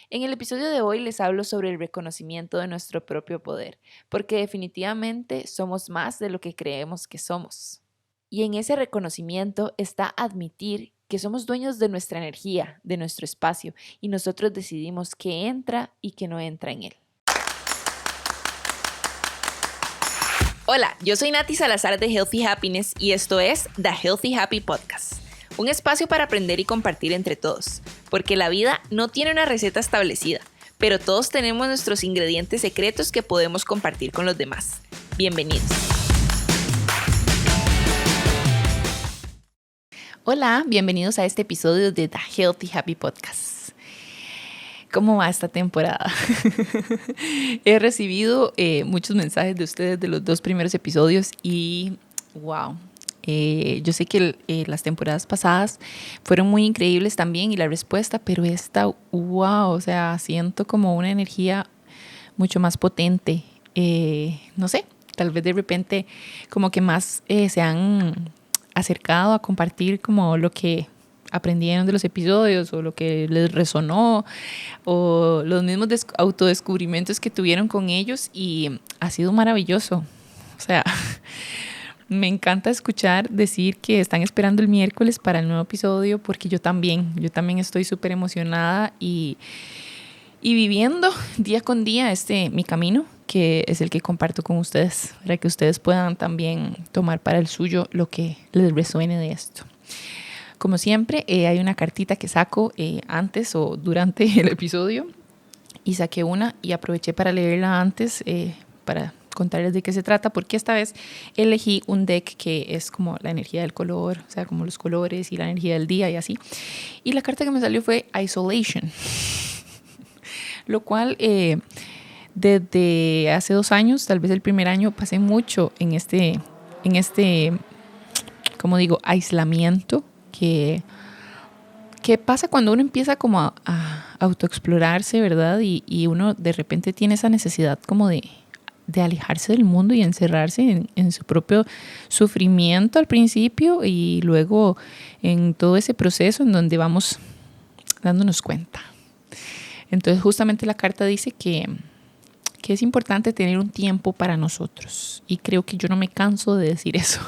En el episodio de hoy les hablo sobre el reconocimiento de nuestro propio poder, porque definitivamente somos más de lo que creemos que somos. Y en ese reconocimiento está admitir que somos dueños de nuestra energía, de nuestro espacio, y nosotros decidimos qué entra y qué no entra en él. Hola, yo soy Nati Salazar de Healthy Happiness y esto es The Healthy Happy Podcast, un espacio para aprender y compartir entre todos, porque la vida no tiene una receta establecida, pero todos tenemos nuestros ingredientes secretos que podemos compartir con los demás. Bienvenidos. Hola, bienvenidos a este episodio de The Healthy Happy Podcast. ¿Cómo va esta temporada? He recibido muchos mensajes de ustedes de los 2 primeros episodios y wow. Yo sé que las temporadas pasadas fueron muy increíbles también y la respuesta, pero esta, wow, o sea, siento como una energía mucho más potente. No sé, tal vez de repente como que más se han acercado a compartir como lo que aprendieron de los episodios o lo que les resonó o los mismos autodescubrimientos que tuvieron con ellos y ha sido maravilloso. O sea, me encanta escuchar decir que están esperando el miércoles para el nuevo episodio porque yo también estoy súper emocionada y viviendo día con día mi camino, que es el que comparto con ustedes, para que ustedes puedan también tomar para el suyo lo que les resuene de esto. Como siempre, hay una cartita que saco antes o durante el episodio y saqué una y aproveché para leerla antes para contarles de qué se trata, porque esta vez elegí un deck que es como la energía del color, o sea, como los colores y la energía del día y así. Y la carta que me salió fue Isolation, lo cual desde hace 2 años, tal vez el primer año, pasé mucho en este, como digo, aislamiento que pasa cuando uno empieza como a autoexplorarse, ¿verdad? Y uno de repente tiene esa necesidad como de alejarse del mundo y encerrarse en su propio sufrimiento al principio y luego en todo ese proceso en donde vamos dándonos cuenta. Entonces justamente la carta dice que es importante tener un tiempo para nosotros y creo que yo no me canso de decir eso.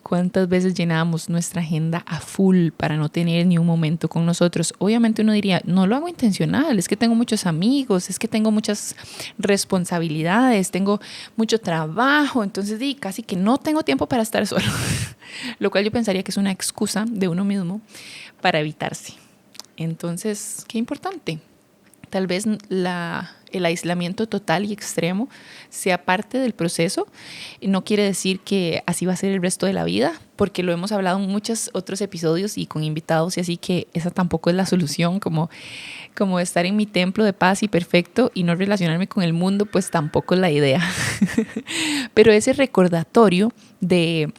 ¿Cuántas veces llenamos nuestra agenda a full para no tener ni un momento con nosotros? Obviamente uno diría, no lo hago intencional, es que tengo muchos amigos, es que tengo muchas responsabilidades, tengo mucho trabajo, entonces casi que no tengo tiempo para estar solo. Lo cual yo pensaría que es una excusa de uno mismo para evitarse. Entonces, qué importante. Tal vez el aislamiento total y extremo sea parte del proceso. No quiere decir que así va a ser el resto de la vida, porque lo hemos hablado en muchos otros episodios y con invitados, y así que esa tampoco es la solución, como estar en mi templo de paz y perfecto y no relacionarme con el mundo, pues tampoco es la idea. Pero ese recordatorio de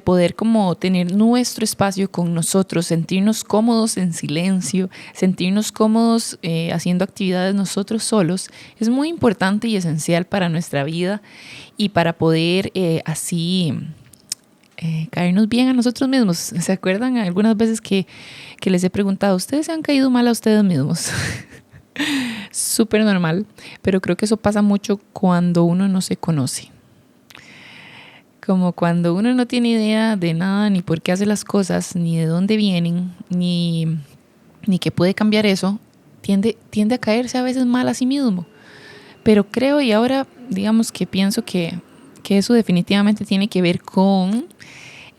poder como tener nuestro espacio con nosotros, sentirnos cómodos en silencio, sentirnos cómodos haciendo actividades nosotros solos, es muy importante y esencial para nuestra vida y para poder así caernos bien a nosotros mismos. ¿Se acuerdan algunas veces que les he preguntado, ¿ustedes se han caído mal a ustedes mismos? Súper normal, pero creo que eso pasa mucho cuando uno no se conoce. Como cuando uno no tiene idea de nada, ni por qué hace las cosas, ni de dónde vienen, ni que puede cambiar eso, tiende a caerse a veces mal a sí mismo. Pero creo y ahora digamos que pienso que eso definitivamente tiene que ver con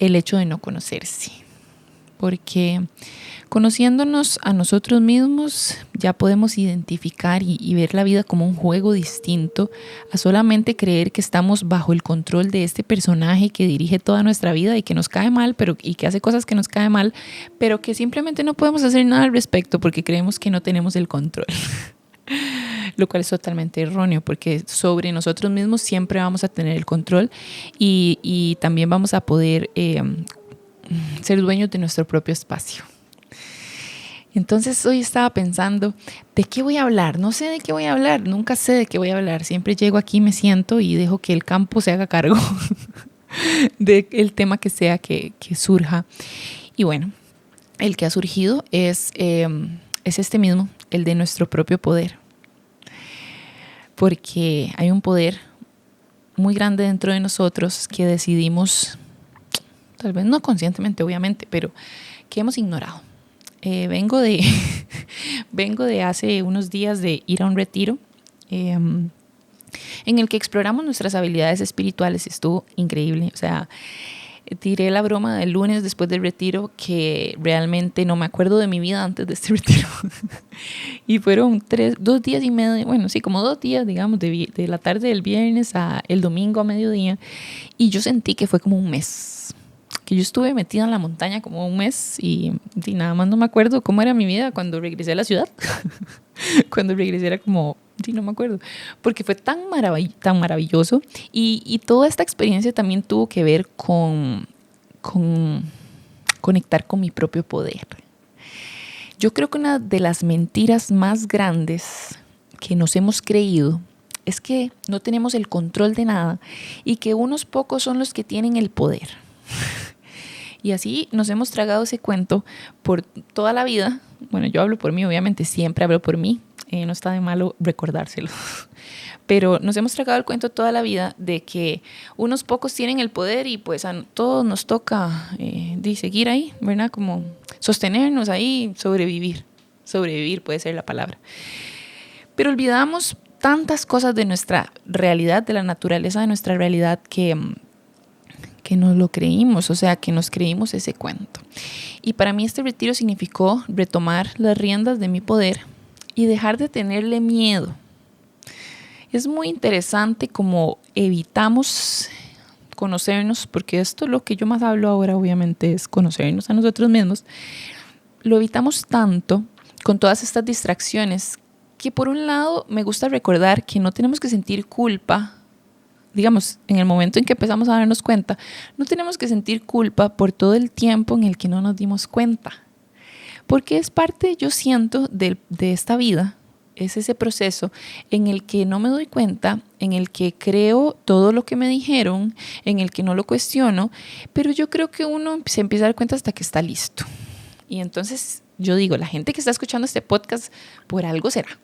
el hecho de no conocerse. Porque conociéndonos a nosotros mismos ya podemos identificar y ver la vida como un juego distinto a solamente creer que estamos bajo el control de este personaje que dirige toda nuestra vida y que nos cae mal y que hace cosas que nos cae mal, pero que simplemente no podemos hacer nada al respecto porque creemos que no tenemos el control. Lo cual es totalmente erróneo porque sobre nosotros mismos siempre vamos a tener el control y también vamos a poder ser dueños de nuestro propio espacio. Entonces hoy estaba pensando, ¿de qué voy a hablar? No sé de qué voy a hablar, nunca sé de qué voy a hablar. Siempre llego aquí, me siento y dejo que el campo se haga cargo del tema que sea que surja. Y bueno, el que ha surgido es este mismo, el de nuestro propio poder. Porque hay un poder muy grande dentro de nosotros que decidimos, tal vez no conscientemente, obviamente, pero que hemos ignorado. Vengo de hace unos días de ir a un retiro en el que exploramos nuestras habilidades espirituales. Estuvo increíble. O sea, tiré la broma del lunes después del retiro que realmente no me acuerdo de mi vida antes de este retiro. Y fueron 2 días y medio, bueno, sí, como 2 días, digamos, de la tarde del viernes a el domingo a mediodía. Y yo sentí que fue como un mes, que yo estuve metida en la montaña como un mes y nada más no me acuerdo cómo era mi vida cuando regresé a la ciudad. Cuando regresé era como, sí, no me acuerdo, porque fue tan maravilloso y toda esta experiencia también tuvo que ver con conectar con mi propio poder. Yo creo que una de las mentiras más grandes que nos hemos creído es que no tenemos el control de nada y que unos pocos son los que tienen el poder. Y así nos hemos tragado ese cuento por toda la vida. Bueno, yo hablo por mí, obviamente, siempre hablo por mí. No está de malo recordárselo. Pero nos hemos tragado el cuento toda la vida de que unos pocos tienen el poder y pues a todos nos toca seguir ahí, ¿verdad? Como sostenernos ahí, sobrevivir. Sobrevivir puede ser la palabra. Pero olvidamos tantas cosas de nuestra realidad, de la naturaleza de nuestra realidad que nos lo creímos, o sea, que nos creímos ese cuento. Y para mí este retiro significó retomar las riendas de mi poder y dejar de tenerle miedo. Es muy interesante cómo evitamos conocernos, porque esto es lo que yo más hablo ahora, obviamente, es conocernos a nosotros mismos. Lo evitamos tanto con todas estas distracciones que por un lado me gusta recordar que no tenemos que sentir culpa. Digamos, en el momento en que empezamos a darnos cuenta, no tenemos que sentir culpa por todo el tiempo en el que no nos dimos cuenta. Porque es parte, yo siento, de esta vida, es ese proceso en el que no me doy cuenta, en el que creo todo lo que me dijeron, en el que no lo cuestiono, pero yo creo que uno se empieza a dar cuenta hasta que está listo. Y entonces yo digo, la gente que está escuchando este podcast, por algo será.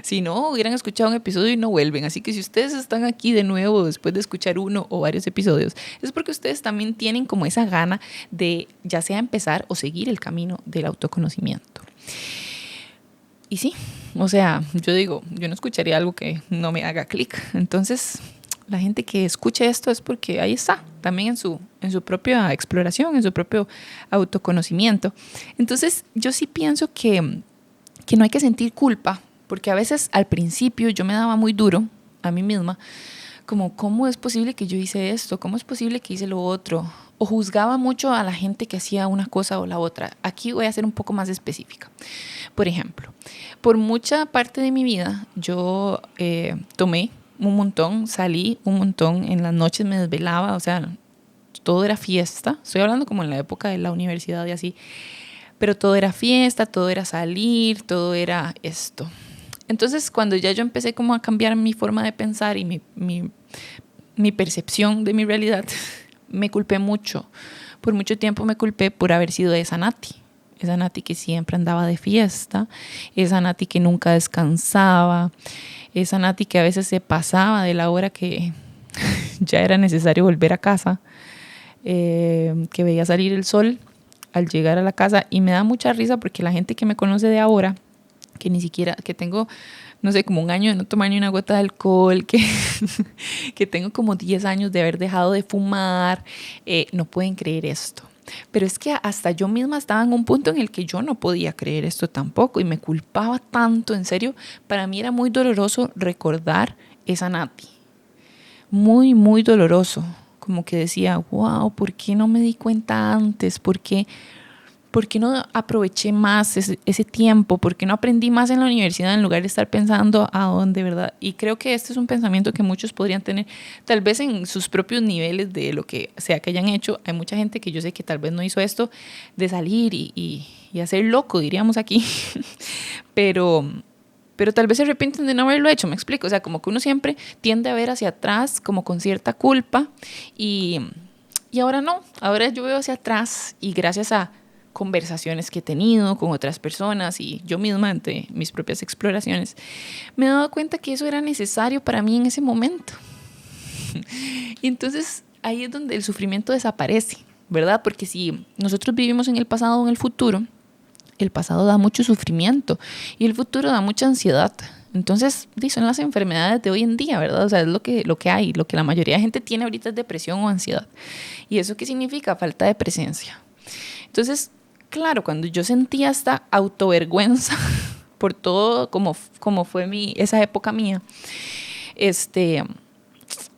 Si no, hubieran escuchado un episodio y no vuelven. Así que si ustedes están aquí de nuevo después de escuchar uno o varios episodios, es porque ustedes también tienen como esa gana de ya sea empezar o seguir el camino del autoconocimiento. Y sí, o sea, yo digo, yo no escucharía algo que no me haga clic. Entonces, la gente que escuche esto es porque ahí está, también en su propia exploración, en su propio autoconocimiento. Entonces, yo sí pienso que no hay que sentir culpa, porque a veces al principio yo me daba muy duro a mí misma, como ¿cómo es posible que yo hice esto? ¿Cómo es posible que hice lo otro? O juzgaba mucho a la gente que hacía una cosa o la otra. Aquí voy a ser un poco más específica. Por ejemplo, por mucha parte de mi vida yo tomé un montón, salí un montón, en las noches me desvelaba, o sea, todo era fiesta. Estoy hablando como en la época de la universidad y así. Pero todo era fiesta, todo era salir, todo era esto. Entonces, cuando ya yo empecé como a cambiar mi forma de pensar y mi percepción de mi realidad, me culpé mucho. Por mucho tiempo me culpé por haber sido esa Nati que siempre andaba de fiesta, esa Nati que nunca descansaba, esa Nati que a veces se pasaba de la hora que ya era necesario volver a casa, que veía salir el sol al llegar a la casa. Y me da mucha risa porque la gente que me conoce de ahora, que ni siquiera, que tengo, no sé, como un año de no tomar ni una gota de alcohol, que tengo como 10 años de haber dejado de fumar, no pueden creer esto. Pero es que hasta yo misma estaba en un punto en el que yo no podía creer esto tampoco y me culpaba tanto, en serio, para mí era muy doloroso recordar esa Nati. Muy, muy doloroso. Como que decía, wow, ¿por qué no me di cuenta antes? ¿Por qué no aproveché más ese tiempo? ¿Por qué no aprendí más en la universidad en lugar de estar pensando a dónde, verdad? Y creo que este es un pensamiento que muchos podrían tener, tal vez en sus propios niveles de lo que sea que hayan hecho. Hay mucha gente que yo sé que tal vez no hizo esto de salir y hacer loco, diríamos aquí, pero tal vez se arrepienten de no haberlo hecho, me explico. O sea, como que uno siempre tiende a ver hacia atrás como con cierta culpa y ahora no, ahora yo veo hacia atrás y gracias a conversaciones que he tenido con otras personas y yo misma ante mis propias exploraciones, me he dado cuenta que eso era necesario para mí en ese momento. Y entonces ahí es donde el sufrimiento desaparece, ¿verdad? Porque si nosotros vivimos en el pasado o en el futuro, el pasado da mucho sufrimiento y el futuro da mucha ansiedad. Entonces, son las enfermedades de hoy en día, ¿verdad? O sea, es lo que hay, lo que la mayoría de gente tiene ahorita es depresión o ansiedad. ¿Y eso qué significa? Falta de presencia. Entonces, claro, cuando yo sentía esta autovergüenza por todo como fue esa época mía,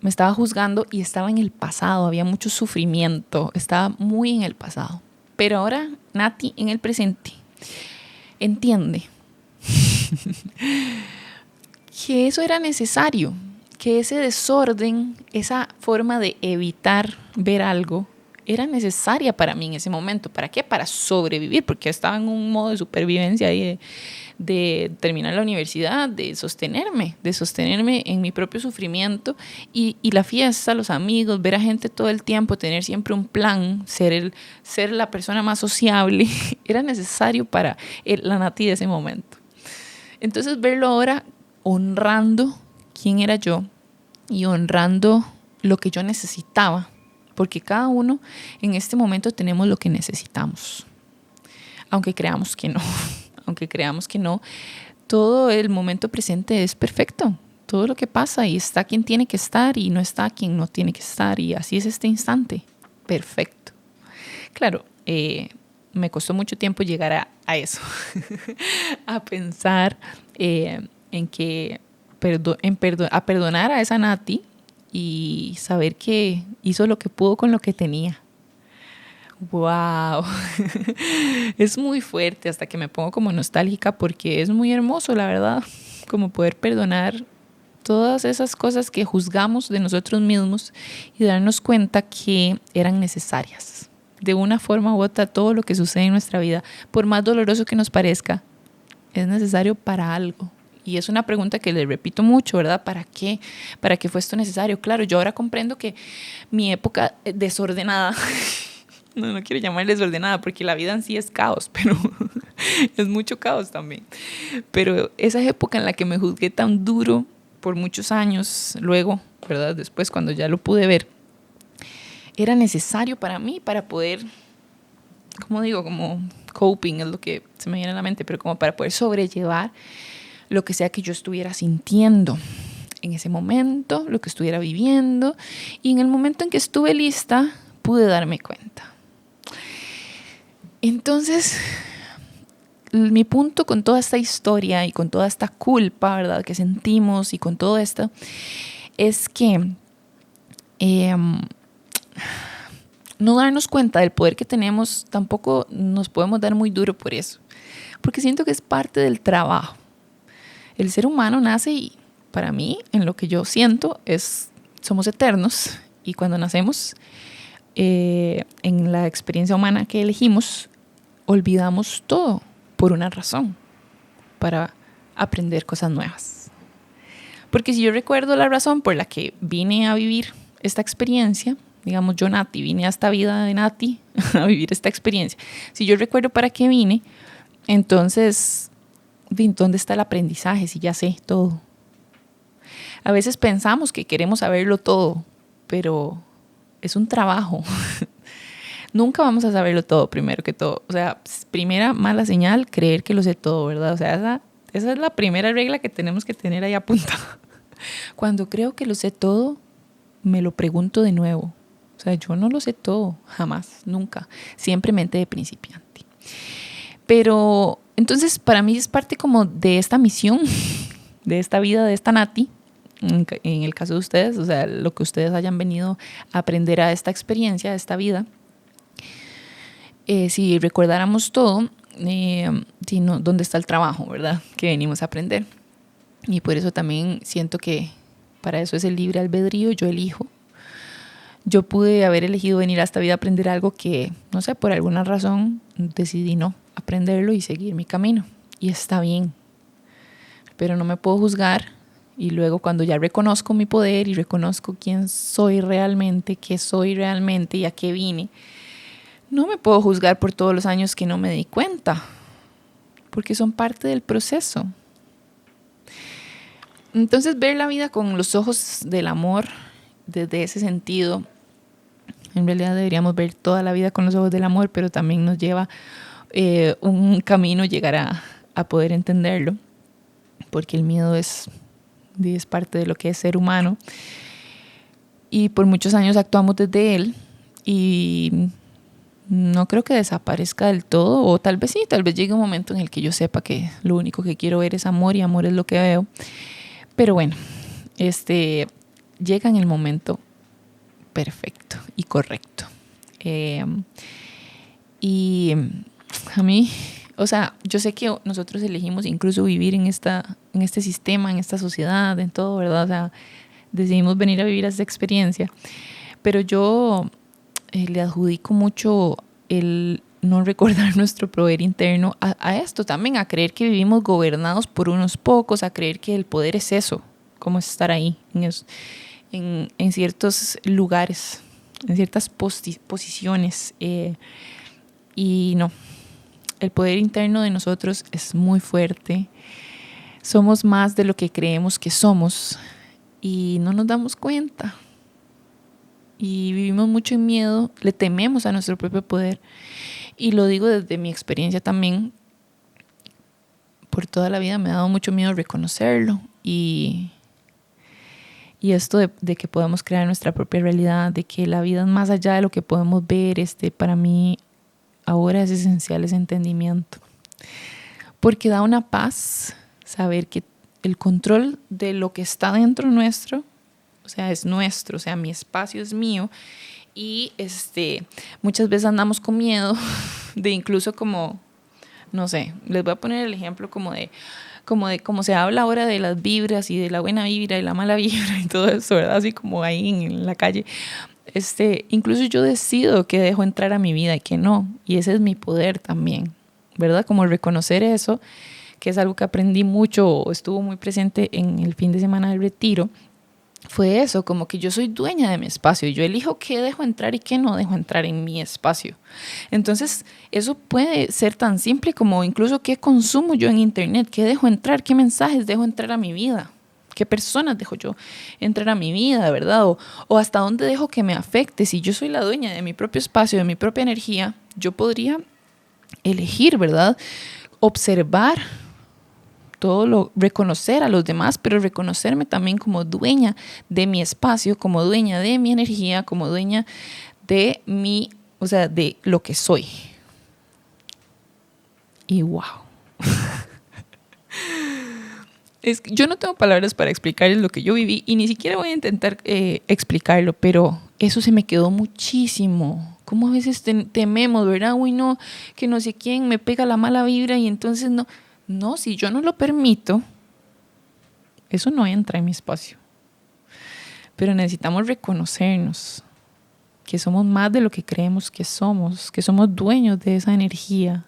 me estaba juzgando y estaba en el pasado, había mucho sufrimiento, estaba muy en el pasado. Pero ahora, Nati, en el presente, entiende que eso era necesario, que ese desorden, esa forma de evitar ver algo, era necesaria para mí en ese momento. ¿Para qué? Para sobrevivir, porque estaba en un modo de supervivencia ahí de terminar la universidad, de sostenerme en mi propio sufrimiento y la fiesta, los amigos, ver a gente todo el tiempo, tener siempre un plan, ser la persona más sociable, era necesario para la Nati de ese momento. Entonces verlo ahora honrando quién era yo y honrando lo que yo necesitaba, porque cada uno en este momento tenemos lo que necesitamos, aunque creamos que no, todo el momento presente es perfecto, todo lo que pasa y está quien tiene que estar y no está quien no tiene que estar y así es este instante, perfecto. Claro, me costó mucho tiempo llegar a eso, a pensar en que a perdonar a esa Nati y saber que hizo lo que pudo con lo que tenía. ¡Wow! Es muy fuerte, hasta que me pongo como nostálgica porque es muy hermoso, la verdad, como poder perdonar todas esas cosas que juzgamos de nosotros mismos y darnos cuenta que eran necesarias. De una forma u otra, todo lo que sucede en nuestra vida, por más doloroso que nos parezca, es necesario para algo. Y es una pregunta que le repito mucho, ¿verdad? ¿Para qué? ¿Para qué fue esto necesario? Claro, yo ahora comprendo que mi época desordenada, no quiero llamarle desordenada porque la vida en sí es caos, pero es mucho caos también. Pero esa época en la que me juzgué tan duro por muchos años, luego, ¿verdad? Después cuando ya lo pude ver, era necesario para mí para poder, como digo, como coping es lo que se me viene a la mente, pero como para poder sobrellevar lo que sea que yo estuviera sintiendo en ese momento, lo que estuviera viviendo, y en el momento en que estuve lista pude darme cuenta. Entonces, mi punto con toda esta historia y con toda esta culpa, ¿verdad?, que sentimos y con todo esto, es que no darnos cuenta del poder que tenemos, tampoco nos podemos dar muy duro por eso, porque siento que es parte del trabajo. El ser humano nace y, para mí, en lo que yo siento, somos eternos, y cuando nacemos, en la experiencia humana que elegimos, olvidamos todo por una razón, para aprender cosas nuevas. Porque si yo recuerdo la razón por la que vine a vivir esta experiencia, digamos, yo, Nati, vine a esta vida de Nati a vivir esta experiencia. Si yo recuerdo para qué vine, entonces, ¿dónde está el aprendizaje si ya sé todo? A veces pensamos que queremos saberlo todo, pero es un trabajo. Nunca vamos a saberlo todo, primero que todo. O sea, primera mala señal, creer que lo sé todo, ¿verdad? O sea, esa es la primera regla que tenemos que tener ahí apuntada. Cuando creo que lo sé todo, me lo pregunto de nuevo. O sea, yo no lo sé todo, jamás, nunca. Siempre mente de principiante. Pero entonces para mí es parte como de esta misión, de esta vida, de esta Nati, en el caso de ustedes, o sea, lo que ustedes hayan venido a aprender a esta experiencia, a esta vida. Si recordáramos todo, ¿dónde está el trabajo, verdad? Que venimos a aprender. Y por eso también siento que para eso es el libre albedrío, yo elijo. Yo pude haber elegido venir a esta vida a aprender algo que, no sé, por alguna razón decidí no aprenderlo y seguir mi camino. Y está bien. Pero no me puedo juzgar. Y luego cuando ya reconozco mi poder y reconozco quién soy realmente, qué soy realmente y a qué vine, No me puedo juzgar por todos los años que no me di cuenta, porque son parte del proceso. Entonces, ver la vida con los ojos del amor, desde ese sentido, en realidad deberíamos ver toda la vida con los ojos del amor, pero también nos lleva un camino llegar a poder entenderlo, porque el miedo es parte de lo que es ser humano, y por muchos años actuamos desde él, y no creo que desaparezca del todo, o tal vez sí, tal vez llegue un momento en el que yo sepa que lo único que quiero ver es amor, y amor es lo que veo. Pero bueno, llega en el momento perfecto y correcto. Y a mí, o sea, yo sé que nosotros elegimos incluso vivir en este sistema, en esta sociedad, en todo, ¿verdad? O sea, decidimos venir a vivir esa experiencia. Pero yo le adjudico mucho el no recordar nuestro poder interno a esto también, a creer que vivimos gobernados por unos pocos, a creer que el poder es eso, como estar ahí, en ciertos lugares, en ciertas posiciones. Y no, el poder interno de nosotros es muy fuerte. Somos más de lo que creemos que somos y no nos damos cuenta. Y vivimos mucho en miedo, le tememos a nuestro propio poder. Y lo digo desde mi experiencia también. Por toda la vida me ha dado mucho miedo reconocerlo. Y esto de que podemos crear nuestra propia realidad, de que la vida es más allá de lo que podemos ver, para mí ahora es esencial ese entendimiento. Porque da una paz saber que el control de lo que está dentro nuestro, o sea, es nuestro, o sea, mi espacio es mío. Y muchas veces andamos con miedo de incluso como, no sé, les voy a poner el ejemplo como se habla ahora de las vibras y de la buena vibra y la mala vibra y todo eso, ¿verdad? Así como ahí en la calle. Incluso yo decido que dejo entrar a mi vida y que no. Y ese es mi poder también, ¿verdad? Como reconocer eso, que es algo que aprendí mucho, estuvo muy presente en el fin de semana del retiro. Fue eso, como que yo soy dueña de mi espacio y yo elijo qué dejo entrar y qué no dejo entrar en mi espacio. Entonces, eso puede ser tan simple como incluso qué consumo yo en internet, qué dejo entrar, qué mensajes dejo entrar a mi vida, qué personas dejo yo entrar a mi vida, ¿verdad? O hasta dónde dejo que me afecte. Si yo soy la dueña de mi propio espacio, de mi propia energía, yo podría elegir, ¿verdad? Observar reconocer a los demás, pero reconocerme también como dueña de mi espacio, como dueña de mi energía, como dueña de o sea, de lo que soy. Y wow. Yo no tengo palabras para explicarles lo que yo viví y ni siquiera voy a intentar explicarlo, pero eso se me quedó muchísimo. Como a veces tememos, ¿verdad? Uy, no, que no sé quién me pega la mala vibra y entonces no. No, si yo no lo permito, eso no entra en mi espacio. Pero necesitamos reconocernos que somos más de lo que creemos que somos dueños de esa energía.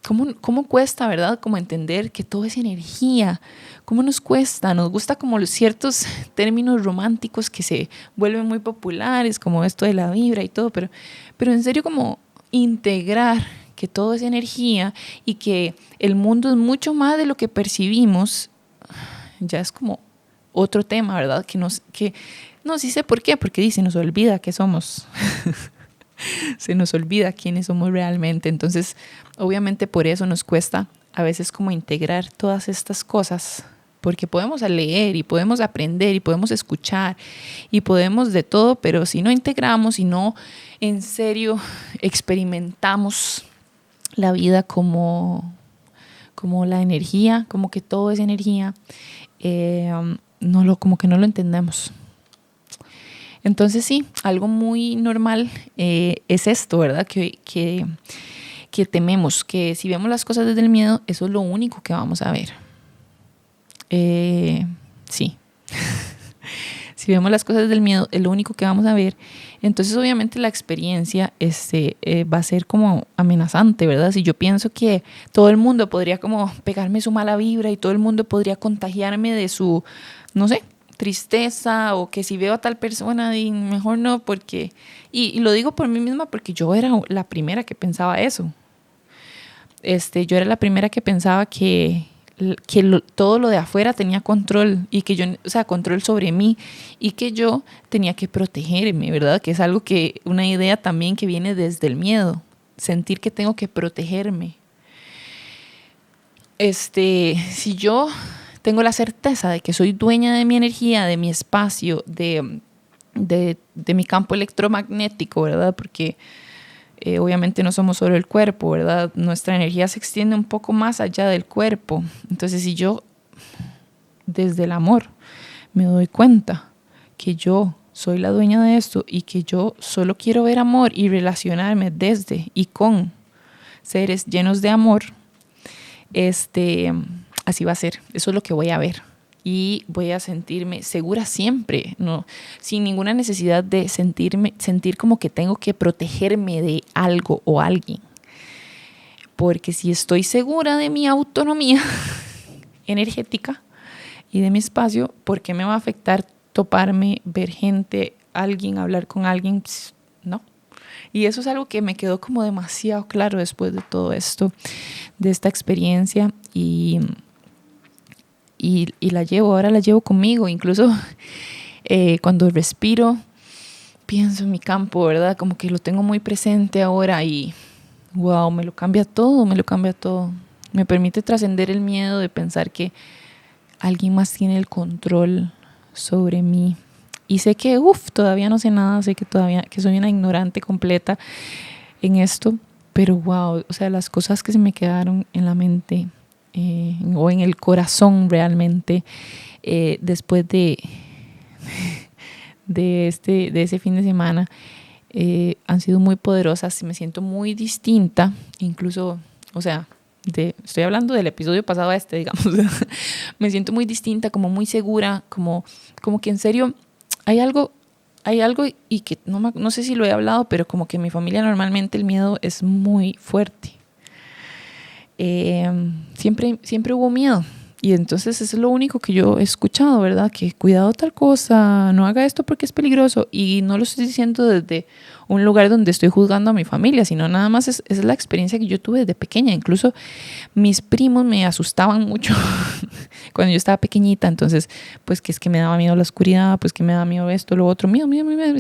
¿Cómo cuesta, verdad? Como entender que todo es energía. ¿Cómo nos cuesta? Nos gusta como los ciertos términos románticos que se vuelven muy populares, como esto de la vibra y todo, pero en serio como integrar que todo es energía y que el mundo es mucho más de lo que percibimos, ya es como otro tema, ¿verdad? No, sí sé por qué, porque se nos olvida que somos, se nos olvida quiénes somos realmente. Entonces, obviamente por eso nos cuesta a veces como integrar todas estas cosas, porque podemos leer y podemos aprender y podemos escuchar y podemos de todo, pero si no integramos y no en serio experimentamos la vida como la energía, como que todo es energía, como que no lo entendemos. Entonces sí, algo muy normal es esto, ¿verdad? Que tememos, que si vemos las cosas desde el miedo, eso es lo único que vamos a ver. Sí. Si vemos las cosas desde el miedo, es lo único que vamos a ver. Entonces, obviamente, la experiencia va a ser como amenazante, ¿verdad? Si yo pienso que todo el mundo podría como pegarme su mala vibra y todo el mundo podría contagiarme de su, no sé, tristeza o que si veo a tal persona, mejor no, porque... Y lo digo por mí misma porque yo era la primera que pensaba eso. Yo era la primera que pensaba que todo lo de afuera tenía control y que yo, o sea, control sobre mí y que yo tenía que protegerme, ¿verdad? Que es algo que, una idea también que viene desde el miedo, sentir que tengo que protegerme. Si yo tengo la certeza de que soy dueña de mi energía, de mi espacio, de mi campo electromagnético, ¿verdad? Porque obviamente no somos solo el cuerpo, ¿verdad? Nuestra energía se extiende un poco más allá del cuerpo. Entonces, si yo desde el amor me doy cuenta que yo soy la dueña de esto y que yo solo quiero ver amor y relacionarme desde y con seres llenos de amor, así va a ser. Eso es lo que voy a ver. Y voy a sentirme segura siempre, ¿no? Sin ninguna necesidad de sentir como que tengo que protegerme de algo o alguien. Porque si estoy segura de mi autonomía energética y de mi espacio, ¿por qué me va a afectar toparme, ver gente, alguien, hablar con alguien? Pss, no. Y eso es algo que me quedó como demasiado claro después de todo esto, de esta experiencia. Y ahora la llevo conmigo. Incluso cuando respiro, pienso en mi campo, ¿verdad? Como que lo tengo muy presente ahora y wow, me lo cambia todo. Me permite trascender el miedo de pensar que alguien más tiene el control sobre mí. Y sé que, todavía no sé nada, sé que que soy una ignorante completa en esto, pero wow, o sea, las cosas que se me quedaron en la mente o en el corazón realmente después de ese fin de semana han sido muy poderosas. Me siento muy distinta, incluso, o sea, estoy hablando del episodio pasado a digamos. Me siento muy distinta, como muy segura, como que en serio hay algo y que no sé si lo he hablado, pero como que en mi familia normalmente el miedo es muy fuerte. Siempre hubo miedo. Y entonces eso es lo único que yo he escuchado, ¿verdad? Que cuidado tal cosa, no haga esto porque es peligroso. Y no lo estoy diciendo desde un lugar donde estoy juzgando a mi familia, sino nada más es la experiencia que yo tuve desde pequeña. Incluso mis primos me asustaban mucho cuando yo estaba pequeñita. Entonces, pues que es que me daba miedo la oscuridad, pues que me daba miedo esto, lo otro. Miedo,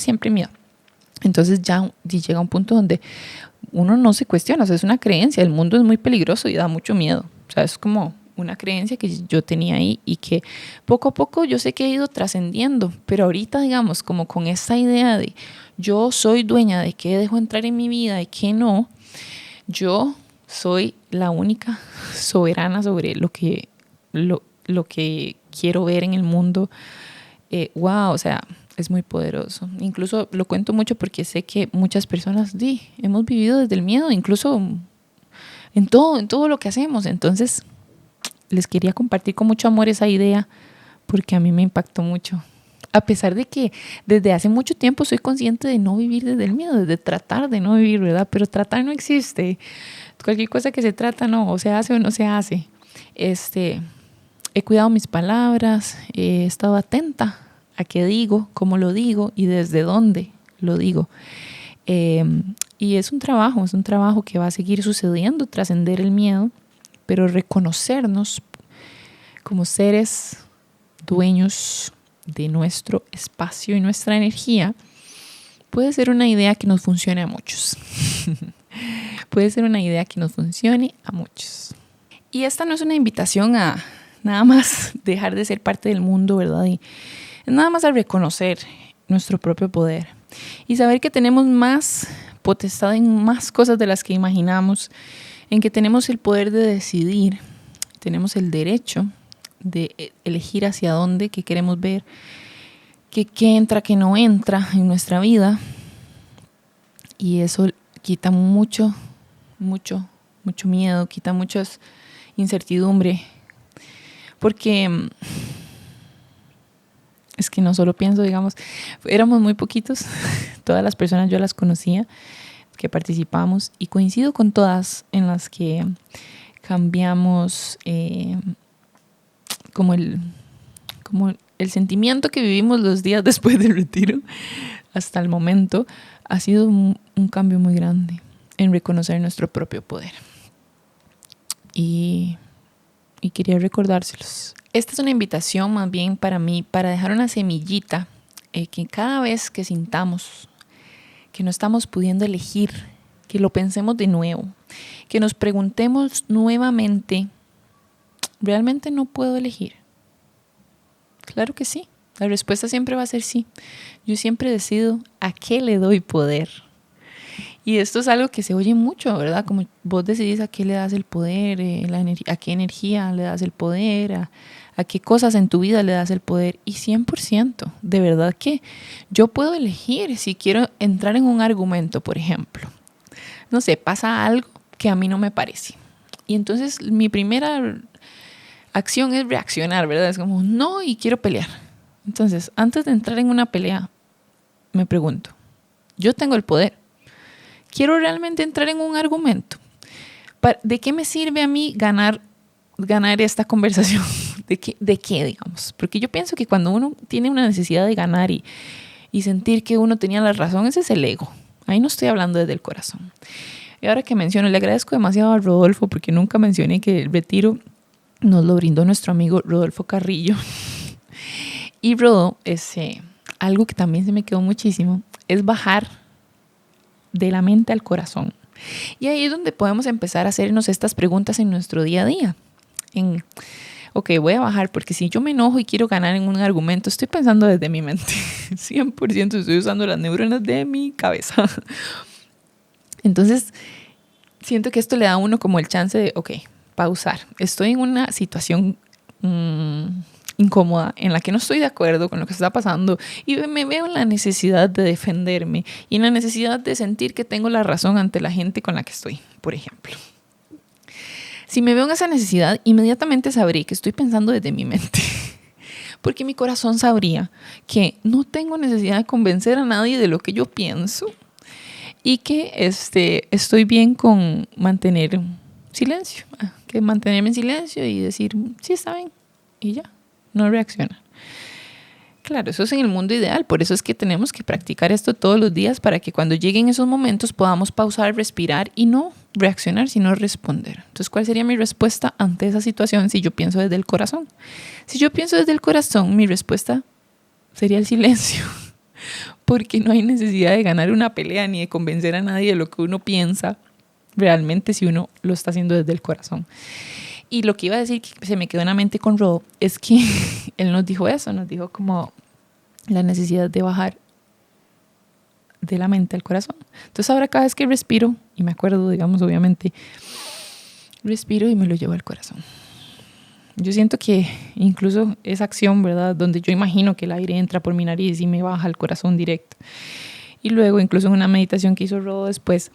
siempre miedo. Entonces ya llega un punto donde uno no se cuestiona, o sea, es una creencia. El mundo es muy peligroso y da mucho miedo. O sea, es como una creencia que yo tenía ahí y que poco a poco yo sé que he ido trascendiendo, pero ahorita, digamos, como con esta idea de yo soy dueña de qué dejo entrar en mi vida y qué no, yo soy la única soberana sobre lo que quiero ver en el mundo. Wow, o sea, es muy poderoso. Incluso lo cuento mucho porque sé que muchas personas hemos vivido desde el miedo, incluso en todo lo que hacemos. Entonces les quería compartir con mucho amor esa idea porque a mí me impactó mucho. A pesar de que desde hace mucho tiempo soy consciente de no vivir desde el miedo, de tratar de no vivir, ¿verdad? Pero tratar no existe. Cualquier cosa que se trata, no, o se hace o no se hace. He cuidado mis palabras, he estado atenta a qué digo, cómo lo digo y desde dónde lo digo. Y es un trabajo que va a seguir sucediendo, trascender el miedo, pero reconocernos como seres dueños de nuestro espacio y nuestra energía puede ser una idea que nos funcione a muchos. Puede ser una idea que nos funcione a muchos. Y esta no es una invitación a nada más dejar de ser parte del mundo, ¿verdad? Y nada más a reconocer nuestro propio poder y saber que tenemos más potestad en más cosas de las que imaginamos, en que tenemos el poder de decidir, tenemos el derecho de elegir hacia dónde, qué queremos ver, qué entra, qué no entra en nuestra vida. Y eso quita mucho miedo, quita mucha incertidumbre, porque es que no solo pienso, digamos, éramos muy poquitos, todas las personas yo las conocía, que participamos, y coincido con todas en las que cambiamos como el el sentimiento que vivimos los días después del retiro hasta el momento ha sido un cambio muy grande en reconocer nuestro propio poder. Y quería recordárselos. Esta es una invitación más bien para mí, para dejar una semillita que cada vez que sintamos que no estamos pudiendo elegir, que lo pensemos de nuevo, que nos preguntemos nuevamente, ¿realmente no puedo elegir? Claro que sí. La respuesta siempre va a ser sí. Yo siempre decido a qué le doy poder. Y esto es algo que se oye mucho, ¿verdad? Como vos decidís a qué le das el poder, a qué energía le das el poder, a qué cosas en tu vida le das el poder. Y 100%, de verdad que yo puedo elegir si quiero entrar en un argumento, por ejemplo. No sé, pasa algo que a mí no me parece. Y entonces mi primera acción es reaccionar, ¿verdad? Es como, no, y quiero pelear. Entonces, antes de entrar en una pelea, me pregunto, ¿yo tengo el poder? ¿Quiero realmente entrar en un argumento? ¿De qué me sirve a mí ganar esta conversación? ¿De qué, digamos? Porque yo pienso que cuando uno tiene una necesidad de ganar y sentir que uno tenía la razón, ese es el ego. Ahí no estoy hablando desde el corazón. Y ahora que menciono, le agradezco demasiado a Rodolfo porque nunca mencioné que el retiro nos lo brindó nuestro amigo Rodolfo Carrillo. Y Rodo, algo que también se me quedó muchísimo, es bajar de la mente al corazón. Y ahí es donde podemos empezar a hacernos estas preguntas en nuestro día a día. Ok, voy a bajar porque si yo me enojo y quiero ganar en un argumento, estoy pensando desde mi mente. 100% estoy usando las neuronas de mi cabeza. Entonces, siento que esto le da a uno como el chance de, ok, pausar. Estoy en una situación incómoda en la que no estoy de acuerdo con lo que está pasando y me veo en la necesidad de defenderme y en la necesidad de sentir que tengo la razón ante la gente con la que estoy, por ejemplo. Si me veo en esa necesidad, inmediatamente sabré que estoy pensando desde mi mente. Porque mi corazón sabría que no tengo necesidad de convencer a nadie de lo que yo pienso y que estoy bien con mantener silencio, que mantenerme en silencio y decir, sí, está bien, y ya, no reaccionar. Claro, eso es en el mundo ideal, por eso es que tenemos que practicar esto todos los días para que cuando lleguen esos momentos podamos pausar, respirar y no reaccionar, sino responder. Entonces, ¿cuál sería mi respuesta ante esa situación si yo pienso desde el corazón? Si yo pienso desde el corazón, mi respuesta sería el silencio, porque no hay necesidad de ganar una pelea ni de convencer a nadie de lo que uno piensa realmente si uno lo está haciendo desde el corazón. Y lo que iba a decir, que se me quedó en la mente con Rodo, es que él nos dijo eso, nos dijo como la necesidad de bajar de la mente al corazón. Entonces ahora cada vez que respiro, y me acuerdo, digamos, obviamente, respiro y me lo llevo al corazón. Yo siento que incluso esa acción, ¿verdad? Donde yo imagino que el aire entra por mi nariz y me baja al corazón directo. Y luego, incluso en una meditación que hizo Rodo después,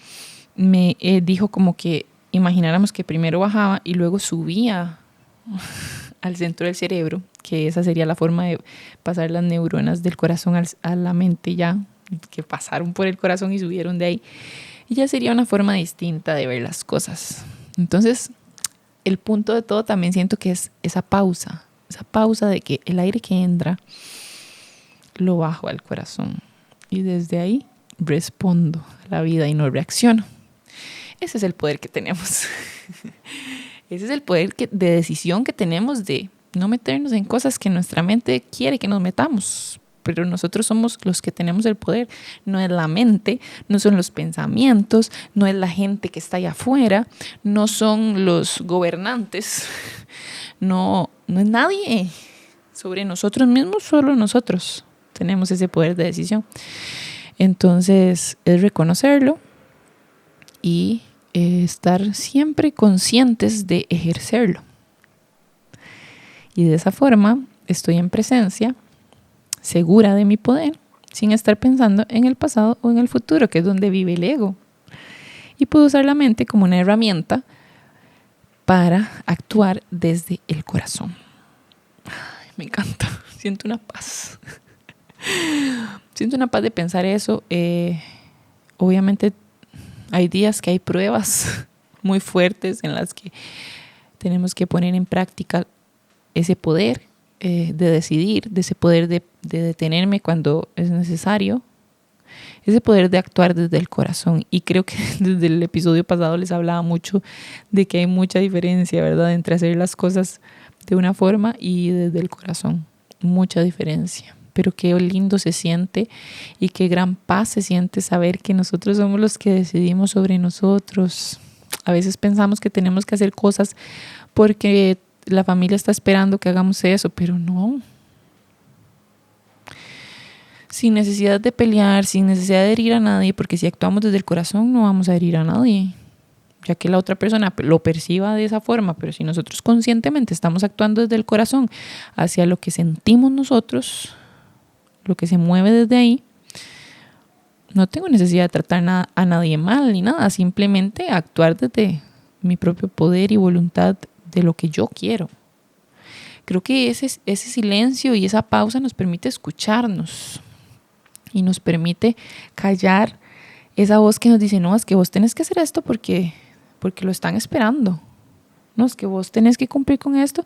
me dijo como que imagináramos que primero bajaba y luego subía al centro del cerebro, que esa sería la forma de pasar las neuronas del corazón a la mente ya, que pasaron por el corazón y subieron de ahí. Y ya sería una forma distinta de ver las cosas. Entonces, el punto de todo también siento que es esa pausa de que el aire que entra lo bajo al corazón. Y desde ahí respondo a la vida y no reacciono. Ese es el poder que tenemos. Ese es el poder de decisión que tenemos de no meternos en cosas que nuestra mente quiere que nos metamos. Pero nosotros somos los que tenemos el poder. No es la mente, no son los pensamientos, no es la gente que está allá afuera, no son los gobernantes, no es nadie. Sobre nosotros mismos, solo nosotros tenemos ese poder de decisión. Entonces, es reconocerlo y estar siempre conscientes de ejercerlo. Y de esa forma estoy en presencia, segura de mi poder, sin estar pensando en el pasado o en el futuro, que es donde vive el ego. Y puedo usar la mente como una herramienta para actuar desde el corazón. Ay, me encanta, siento una paz. Siento una paz de pensar eso. Obviamente hay días que hay pruebas muy fuertes en las que tenemos que poner en práctica ese poder de decidir, de ese poder de detenerme cuando es necesario, ese poder de actuar desde el corazón. Y creo que desde el episodio pasado les hablaba mucho de que hay mucha diferencia, ¿verdad?, entre hacer las cosas de una forma y desde el corazón. Mucha diferencia. Pero qué lindo se siente y qué gran paz se siente saber que nosotros somos los que decidimos sobre nosotros. A veces pensamos que tenemos que hacer cosas porque la familia está esperando que hagamos eso, pero no. Sin necesidad de pelear, sin necesidad de herir a nadie, porque si actuamos desde el corazón no vamos a herir a nadie, ya que la otra persona lo perciba de esa forma. Pero si nosotros conscientemente estamos actuando desde el corazón hacia lo que sentimos nosotros, lo que se mueve desde ahí, no tengo necesidad de tratar a nadie mal ni nada, simplemente actuar desde mi propio poder y voluntad de lo que yo quiero. Creo que ese silencio y esa pausa nos permite escucharnos y nos permite callar esa voz que nos dice, no, es que vos tenés que hacer esto porque lo están esperando. No, es que vos tenés que cumplir con esto.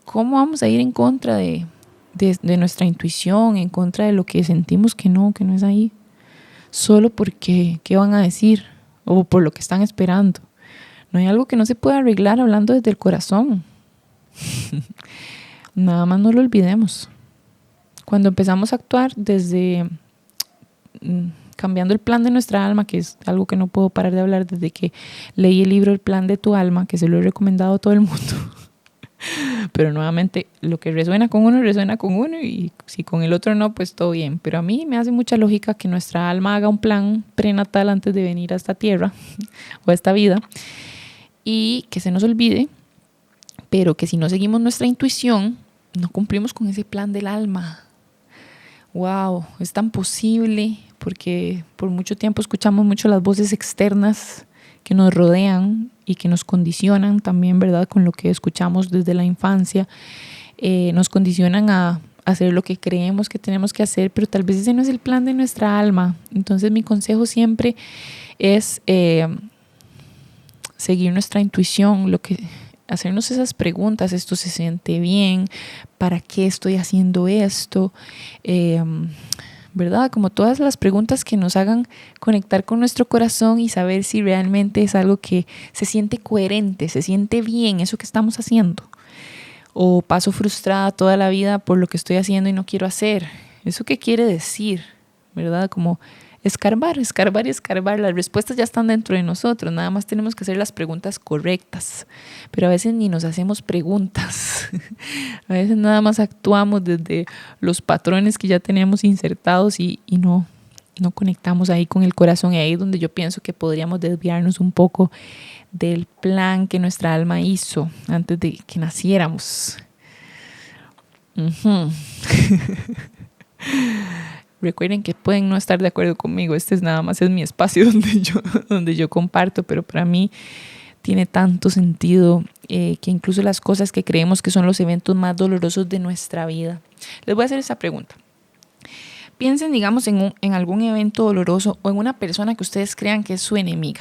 ¿Cómo vamos a ir en contra de nuestra intuición, en contra de lo que sentimos que no es ahí? Solo porque, ¿qué van a decir? O por lo que están esperando. No hay algo que no se pueda arreglar hablando desde el corazón. Nada más no lo olvidemos. Cuando empezamos a actuar desde cambiando el plan de nuestra alma, que es algo que no puedo parar de hablar desde que leí el libro El plan de tu alma, que se lo he recomendado a todo el mundo. Pero nuevamente, lo que resuena con uno, y si con el otro no, pues todo bien. Pero a mí me hace mucha lógica que nuestra alma haga un plan prenatal antes de venir a esta tierra o a esta vida, y que se nos olvide, pero que si no seguimos nuestra intuición, no cumplimos con ese plan del alma. Wow, es tan posible, porque por mucho tiempo escuchamos mucho las voces externas que nos rodean y que nos condicionan también, ¿verdad?, con lo que escuchamos desde la infancia. Nos condicionan a hacer lo que creemos que tenemos que hacer, pero tal vez ese no es el plan de nuestra alma. Entonces mi consejo siempre es seguir nuestra intuición, hacernos esas preguntas. ¿Esto se siente bien? ¿Para qué estoy haciendo esto? ¿Verdad? Como todas las preguntas que nos hagan conectar con nuestro corazón y saber si realmente es algo que se siente coherente, se siente bien eso que estamos haciendo. O paso frustrada toda la vida por lo que estoy haciendo y no quiero hacer. ¿Eso qué quiere decir? ¿Verdad? Como escarbar. Las respuestas ya están dentro de nosotros, nada más tenemos que hacer las preguntas correctas, pero a veces ni nos hacemos preguntas. A veces nada más actuamos desde los patrones que ya tenemos insertados y no conectamos ahí con el corazón, y ahí es donde yo pienso que podríamos desviarnos un poco del plan que nuestra alma hizo antes de que naciéramos. Recuerden que pueden no estar de acuerdo conmigo, nada más es mi espacio donde yo comparto, pero para mí tiene tanto sentido que incluso las cosas que creemos que son los eventos más dolorosos de nuestra vida. Les voy a hacer esa pregunta. Piensen, digamos, en algún evento doloroso o en una persona que ustedes crean que es su enemiga.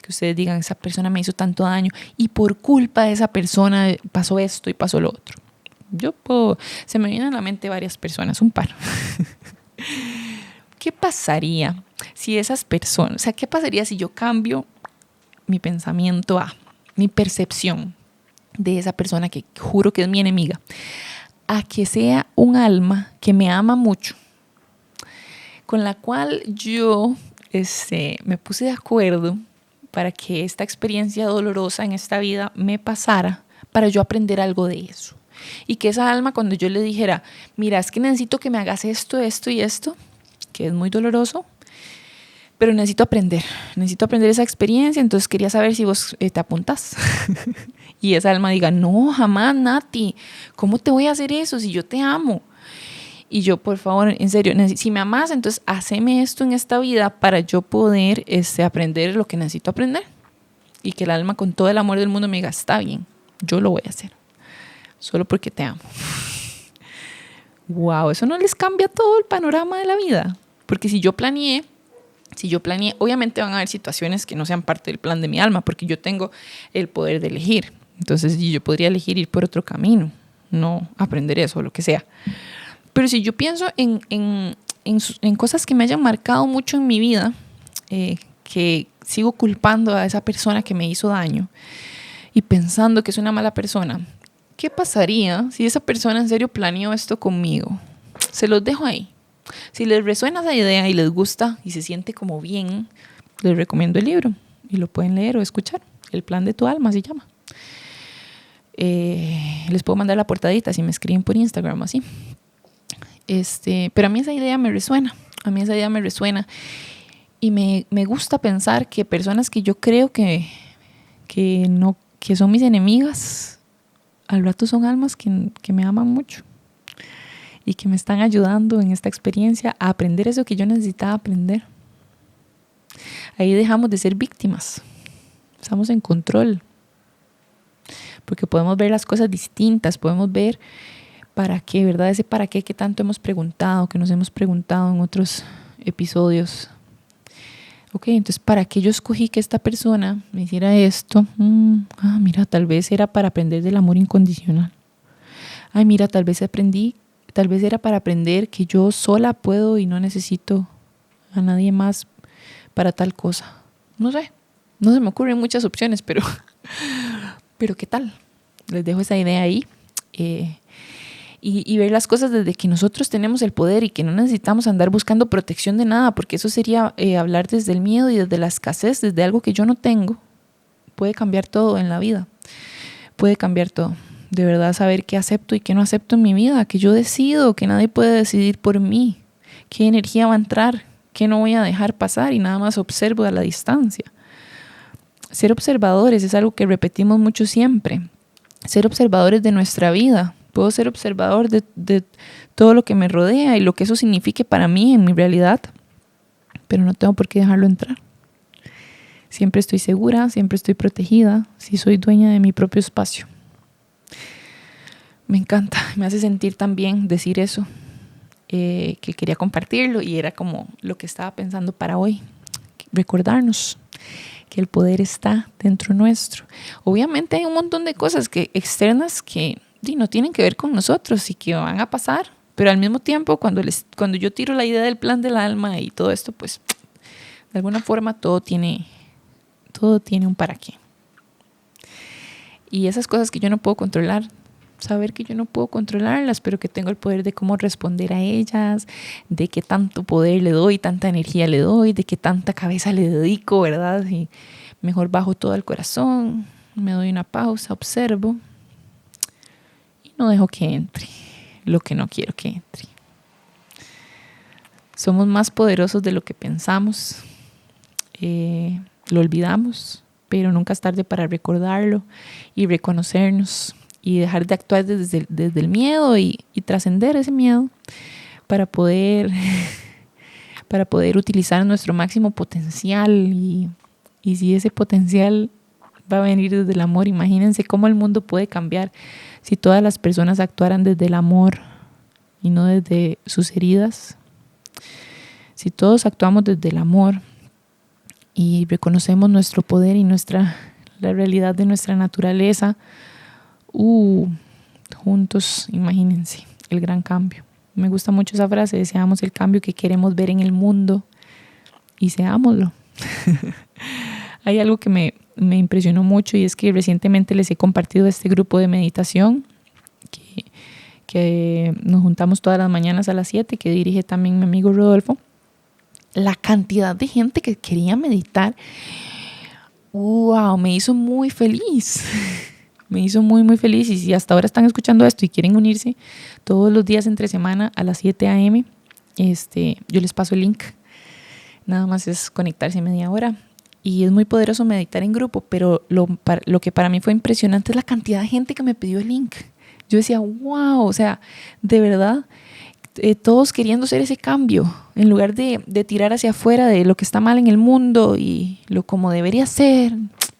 Que ustedes digan, esa persona me hizo tanto daño y por culpa de esa persona pasó esto y pasó lo otro. Se me vienen a la mente varias personas, un par. ¿Qué pasaría si esas personas, qué pasaría si yo cambio mi pensamiento mi percepción de esa persona que juro que es mi enemiga, a que sea un alma que me ama mucho, con la cual yo me puse de acuerdo para que esta experiencia dolorosa en esta vida me pasara, para yo aprender algo de eso? Y que esa alma, cuando yo le dijera, mira, es que necesito que me hagas esto y esto, que es muy doloroso, pero necesito aprender esa experiencia, entonces quería saber si vos te apuntás. Y esa alma diga, no, jamás, Nati, ¿cómo te voy a hacer eso si yo te amo? Y yo, por favor, en serio, si me amas, entonces haceme esto en esta vida para yo poder aprender lo que necesito aprender. Y que el alma con todo el amor del mundo me diga, está bien, yo lo voy a hacer, solo porque te amo. Wow, eso no les cambia todo el panorama de la vida. Porque si yo planeé, obviamente van a haber situaciones que no sean parte del plan de mi alma, porque yo tengo el poder de elegir. Entonces yo podría elegir ir por otro camino, no aprender eso o lo que sea. Pero si yo pienso en cosas que me hayan marcado mucho en mi vida, que sigo culpando a esa persona que me hizo daño y pensando que es una mala persona, ¿qué pasaría si esa persona en serio planeó esto conmigo? Se los dejo ahí. Si les resuena esa idea y les gusta y se siente como bien, les recomiendo el libro y lo pueden leer o escuchar. El plan de tu alma se llama. Les puedo mandar la portadita si me escriben por Instagram así. Pero a mí esa idea me resuena. Y me gusta pensar que personas que yo creo que son mis enemigas, al rato son almas que me aman mucho y que me están ayudando en esta experiencia a aprender eso que yo necesitaba aprender. Ahí dejamos de ser víctimas, estamos en control, porque podemos ver las cosas distintas, podemos ver para qué, ¿verdad? Ese para qué que tanto hemos preguntado, que nos hemos preguntado en otros episodios. Ok, entonces, ¿para qué yo escogí que esta persona me hiciera esto? Mira, tal vez era para aprender del amor incondicional. Ay, mira, tal vez era para aprender que yo sola puedo y no necesito a nadie más para tal cosa. No sé, no se me ocurren muchas opciones, pero ¿qué tal? Les dejo esa idea ahí. Y ver las cosas desde que nosotros tenemos el poder y que no necesitamos andar buscando protección de nada, porque eso sería hablar desde el miedo y desde la escasez, desde algo que yo no tengo. Puede cambiar todo en la vida, puede cambiar todo. De verdad saber qué acepto y qué no acepto en mi vida, que yo decido, que nadie puede decidir por mí, qué energía va a entrar, qué no voy a dejar pasar y nada más observo a la distancia. Ser observadores es algo que repetimos mucho siempre, ser observadores de nuestra vida. Puedo ser observador de todo lo que me rodea y lo que eso signifique para mí en mi realidad, pero no tengo por qué dejarlo entrar. Siempre estoy segura, siempre estoy protegida, si soy dueña de mi propio espacio. Me encanta, me hace sentir tan bien decir eso, que quería compartirlo y era como lo que estaba pensando para hoy. Recordarnos que el poder está dentro nuestro. Obviamente hay un montón de cosas externas que no tienen que ver con nosotros y que van a pasar, pero al mismo tiempo cuando yo tiro la idea del plan del alma y todo esto, pues de alguna forma todo tiene un para qué. Y esas cosas que yo no puedo controlar, saber que yo no puedo controlarlas, pero que tengo el poder de cómo responder a ellas, de qué tanto poder le doy, tanta energía le doy, de qué tanta cabeza le dedico, ¿verdad? Y mejor bajo todo al corazón, me doy una pausa, observo y no dejo que entre lo que no quiero que entre. Somos más poderosos de lo que pensamos, lo olvidamos, pero nunca es tarde para recordarlo y reconocernos y dejar de actuar desde el miedo y trascender ese miedo para poder utilizar nuestro máximo potencial y si ese potencial va a venir desde el amor, imagínense cómo el mundo puede cambiar si todas las personas actuaran desde el amor y no desde sus heridas. Si todos actuamos desde el amor y reconocemos nuestro poder y la realidad de nuestra naturaleza, juntos, imagínense el gran cambio. Me gusta mucho esa frase, deseamos el cambio que queremos ver en el mundo y seámoslo. Hay algo que me impresionó mucho y es que recientemente les he compartido este grupo de meditación que nos juntamos todas las mañanas a las 7, que dirige también mi amigo Rodolfo. La cantidad de gente que quería meditar, me hizo muy feliz. Me hizo muy, muy feliz. Y si hasta ahora están escuchando esto y quieren unirse todos los días entre semana a las 7 a.m., yo les paso el link. Nada más es conectarse media hora. Y es muy poderoso meditar en grupo, pero lo que para mí fue impresionante es la cantidad de gente que me pidió el link. Yo decía, wow, o sea, de verdad, todos queriendo hacer ese cambio, en lugar de tirar hacia afuera de lo que está mal en el mundo y lo como debería ser.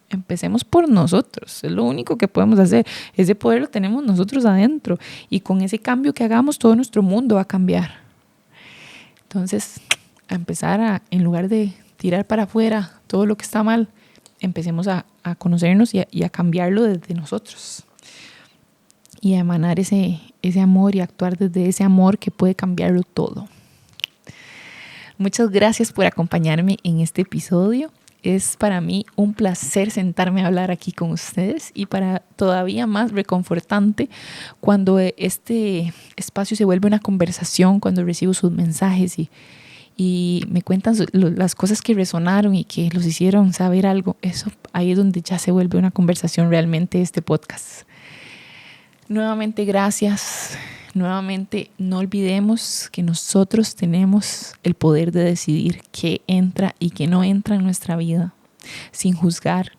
Empecemos por nosotros, es lo único que podemos hacer. Ese poder lo tenemos nosotros adentro y con ese cambio que hagamos todo nuestro mundo va a cambiar. Entonces, a empezar en lugar de tirar para afuera todo lo que está mal, empecemos a conocernos y a cambiarlo desde nosotros. y a emanar ese amor y actuar desde ese amor que puede cambiarlo todo. Muchas gracias por acompañarme en este episodio. Es para mí un placer sentarme a hablar aquí con ustedes y para todavía más reconfortante cuando este espacio se vuelve una conversación, cuando recibo sus mensajes y me cuentan las cosas que resonaron y que los hicieron saber algo. Eso ahí es donde ya se vuelve una conversación realmente este podcast. Nuevamente gracias. Nuevamente no olvidemos que nosotros tenemos el poder de decidir qué entra y qué no entra en nuestra vida, sin juzgar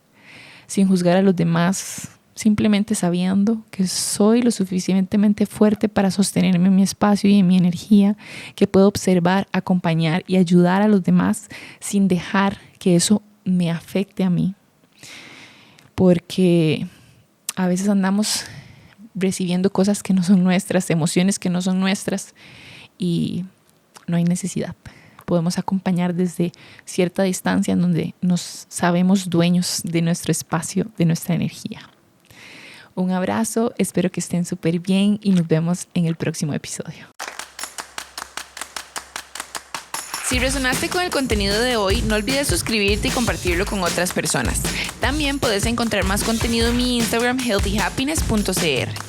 a los demás, simplemente sabiendo que soy lo suficientemente fuerte para sostenerme en mi espacio y en mi energía, que puedo observar, acompañar y ayudar a los demás sin dejar que eso me afecte a mí. Porque a veces andamos recibiendo cosas que no son nuestras, emociones que no son nuestras y no hay necesidad. Podemos acompañar desde cierta distancia en donde nos sabemos dueños de nuestro espacio, de nuestra energía. Un abrazo, espero que estén súper bien y nos vemos en el próximo episodio. Si resonaste con el contenido de hoy, no olvides suscribirte y compartirlo con otras personas. También puedes encontrar más contenido en mi Instagram healthyhappiness.cr.